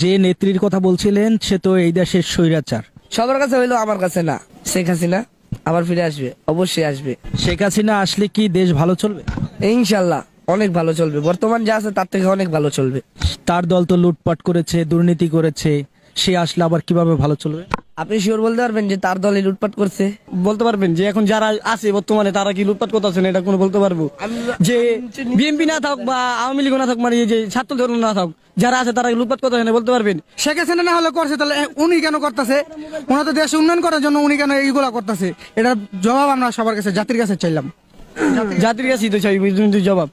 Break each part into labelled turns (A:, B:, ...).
A: যে নেত্রীর কথা বলছিলেন সে তো এই দেশের স্বৈরাচার।
B: সবার কাছে হইলো, আমার কাছে না। শেখ হাসিনা আবার ফিরে আসবে, অবশ্যই আসবে।
A: শেখ হাসিনা আসলে কি দেশ ভালো চলবে?
B: ইনশাল্লাহ অনেক ভালো চলবে, বর্তমান যা আছে তার থেকে অনেক ভালো চলবে।
A: তার দল তো লুটপাট করেছে, দুর্নীতি করেছে, সে আসলে আবার কিভাবে ভালো চলবে?
B: আপনি শিওর বলতে পারবেন যে তার দলে লুটপাট করছে?
C: বলতে পারবেন যে এখন যারা আছে বর্তমানে তারা কি লুটপাট করতেছে না? এটা কোনো বলতে পারবো যে বিএনপি না থাক বা আওয়ামী লীগ না থাক, মানে যে ছাত্র দল না থাক, যারা আছে তারা লুটপাট করতেছে না বলতে পারবেন?
D: শেখ হাসিনা না হলে করছে, তাহলে উনি কেন করতেছে? ওনার তো দেশ উন্নয়ন করার জন্য উনি কেন এইগুলা করতেছে? এটার জবাব আমরা সবার কাছে, জাতির কাছে চাইলাম।
C: জাতির কাছেই তো চাই জবাব।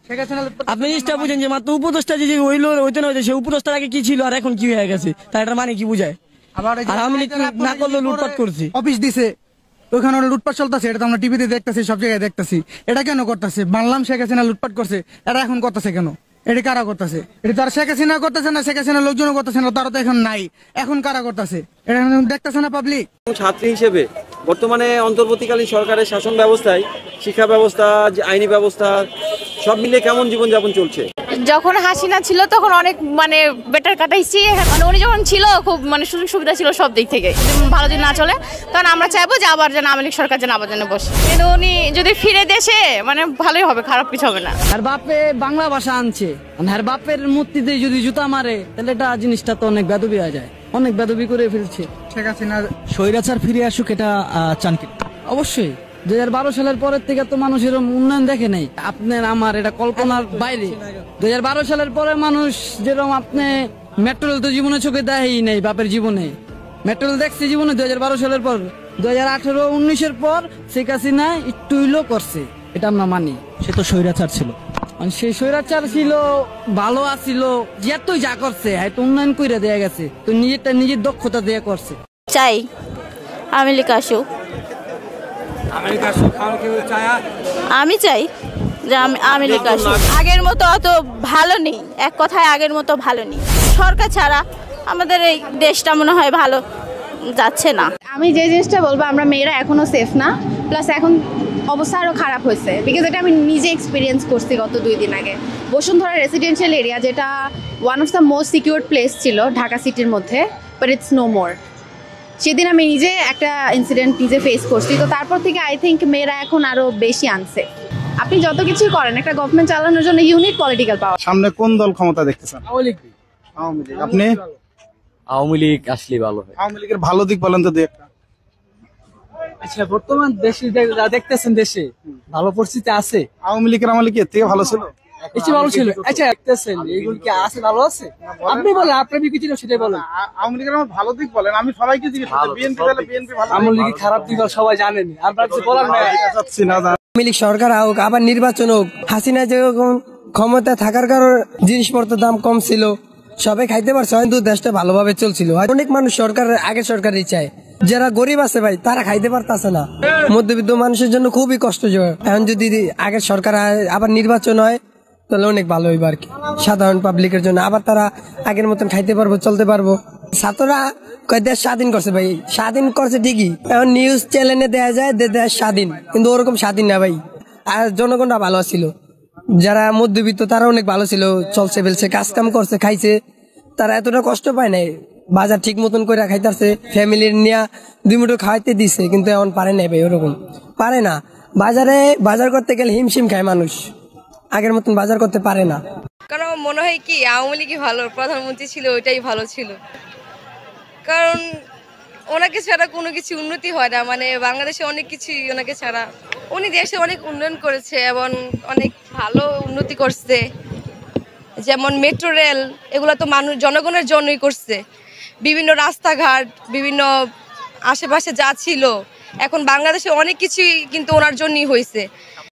C: আপনি জিনিসটা বুঝেন যে মাত্র উপদেষ্টা যে হইলো হইতে না হইতে, সে উপদেষ্টার আগে কি ছিল আর এখন কি হয়ে গেছে, তাই এটার মানে কি বুঝায়? আওয়ামী লীগ না করলে লুটপাট করছি,
D: অফিস দিছে, ওইখানে লুটপাট চলতেছে, এটা তো আমরা টিভিতে দেখতেছি, সব জায়গায় দেখতেছি। এটা কেন করতেছে? মানলাম শেখ হাসিনা লুটপাট করছে, এটা এখন করতেছে কেন? এটা কারা করতেছে? এটা তার শেখ হাসিনা করতেছে না, শেখ হাসিনার লোকজনও করতেছে না, তারা তো এখন নাই। এখন কারা করতেছে? এটা দেখতেছে না পাবলিক?
E: ছাত্রী হিসেবে বর্তমানে অন্তর্বর্তীকালীন সরকারের শাসন ব্যবস্থায় শিক্ষা ব্যবস্থা, আইনি ব্যবস্থা সব মিলিয়ে কেমন জীবনযাপন চলছে?
F: যখন হাসিনা ছিল তখন অনেক মানে বেটার কাটাইছি, মানে উনি যখন ছিল খুব মানে সুযোগ সুবিধা ছিল সব দিক থেকে। ভালো যদি না চলে তখন আমরা চাইবো যে আবার যেন আওয়ামী লীগ সরকার যেন আবার যেন বসে, কিন্তু উনি যদি ফিরে দেশে মানে ভালোই হবে, খারাপ কিছু হবে না।
C: আর বাপে বাংলা ভাষা আনছে, আর বাপের মূর্তিতে যদি জুতা মারে তাহলে এটা জিনিসটা তো অনেক বেদবি হয়ে যায়, অনেক বেদবি করে ফেলছে।
D: শেখ হাসিনা
A: স্বৈরাচার ফিরে আসুক, এটা চান কি?
C: অবশ্যই 2012 সালের পরের থেকে তো মানুষের উন্নয়ন দেখে নাই। আপনার আমার এটা কল্পনার বাইরে। 2012 সালের পরে মানুষ যেরকম আপনি মেট্রো রেল তো জীবনে চোখে দেয়ই নাই, বাপের জীবনে মেট্রো রেল দেখছে জীবনে 2012 সালের পর। 2018-19-এর পর শেখ হাসিনা একটু হইলেও করছে, এটা আমরা মানি।
A: সে তো স্বৈরাচার ছিল,
C: সেই স্বৈরাচার ছিল, ভালো আছিল, যেতই যা করছে হয়তো উন্নয়ন করে দেয়া গেছে, তো নিজের দক্ষতা দিয়ে করছে।
F: চাই আওয়ামী লীগ আসুক, আমি চাই যে আওয়ামী লীগ আসুক। আগের মতো অত ভালো নেই, এক কথায় আগের মতো ভালো নেই। সরকার ছাড়া আমাদের এই দেশটা মনে হয় ভালো যাচ্ছে না।
G: আমি যে জিনিসটা বলবো, আমরা মেয়েরা এখনো সেফ না, প্লাস এখন অবস্থা আরও খারাপ হয়েছে, বিকজ এটা আমি নিজে এক্সপিরিয়েন্স করছি গত 2 দিন আগে। বসুন্ধরা রেসিডেন্সিয়াল এরিয়া, যেটা one of the most secure place ছিল ঢাকা সিটির মধ্যে, বাট ইটস নো মোর। সেদিন আমি নিজে একটা ইনসিডেন্ট নিজে ফেস করছি, তো তারপর থেকে আই থিঙ্ক মেয়েরা এখন আরও বেশি আনছে। আপনি যত কিছুই করেন, একটা গভর্নমেন্ট চালানোর জন্য ইউনিট পলিটিক্যাল পাওয়ার।
H: সামনে কোন দল ক্ষমতা দেখতেছেন? আওয়ামী লীগ। আপনি?
E: আওয়ামী লীগ আসলে ভালো হয়।
H: আওয়ামী লীগের ভালো দিক বলেন তো দুই একটা।
C: আচ্ছা, বর্তমান দেশে যা দেখতেছেন, দেশে ভালো পরিস্থিতি আছে?
H: আওয়ামী লীগের আমলে কি এর থেকে ভালো ছিল?
C: বেশি ভালো ছিল। আচ্ছা, দেখতেছেন এইগুলো কি আছে, ভালো আছে? আপনি বলেন, আপনি কি কিছু সেটাই বলেন।
H: আওয়ামী লীগের আমার ভালো দিক বলেন, আমি সবাইকে জিজ্ঞেস করছি। বিএনপি বলে বিএনপি ভালো,
C: আওয়ামী লীগের খারাপ দিক সবাই জানেন, আমরা কিছু বলার নাই।
H: চাচ্ছি না।
B: আওয়ামী লীগ সরকার হোক, আবার নির্বাচন হোক, হাসিনা যেরকম ক্ষমতা থাকার কারণে জিনিসপত্রের দাম কম ছিল, সবাই খাইতে পারছে, হয়তো দেশটা ভালোভাবে চলছিল। অনেক মানুষ আগের সরকারই চায়, যারা গরিব আছে ভাই তারা খাইতে পারতেছে না। মধ্যবিত্ত মানুষের জন্য খুবই কষ্টজনক। এখন যদি আগের সরকার আবার নির্বাচন হয় তাহলে অনেক ভালো হইব আর কি, সাধারণ পাবলিকের জন্য। আবার তারা আগের মতন খাইতে পারবো, চলতে পারবো। ছাত্ররা কয় দেশ স্বাধীন করছে, ভাই স্বাধীন করছে ঠিকই, এখন নিউজ চ্যানেলে দেয়া যায় দেশ স্বাধীন, কিন্তু ওরকম স্বাধীন না ভাই। আর জনগণরা ভালো ছিল, যারা মধ্যবিত্ত তারা অনেক ভালো ছিল, চলছে ফেলছে, কাজ কাম করছে, খাইছে, তারা এতটা কষ্ট পায় নাই। বাজার ঠিক মতন করে খাইতেছে, ফ্যামিলির নিয়ে 2 মুঠো খাইতে দিছে, কিন্তু এখন পারে নাই ভাই, ওরকম পারে না। বাজার করতে গেলে হিমশিম খায় মানুষ, আগের মতন বাজার করতে পারে না।
I: কারণ মনে হয় কি আওয়ামী লীগই ভালো, প্রধানমন্ত্রী ছিল ওইটাই ভালো ছিল, কারণ ওনাকে ছাড়া কোনো কিছু উন্নতি হয় না। মানে বাংলাদেশে অনেক কিছু ওনাকে ছাড়া, উনি দেশে অনেক উন্নয়ন করেছে এবং অনেক ভালো উন্নতি করছে, যেমন মেট্রো রেল, এগুলো তো মানুষ জনগণের জন্যই করছে। বিভিন্ন রাস্তাঘাট, বিভিন্ন আশেপাশে যা ছিল, এখন বাংলাদেশে অনেক কিছুই কিন্তু ওনার জন্যই হয়েছে।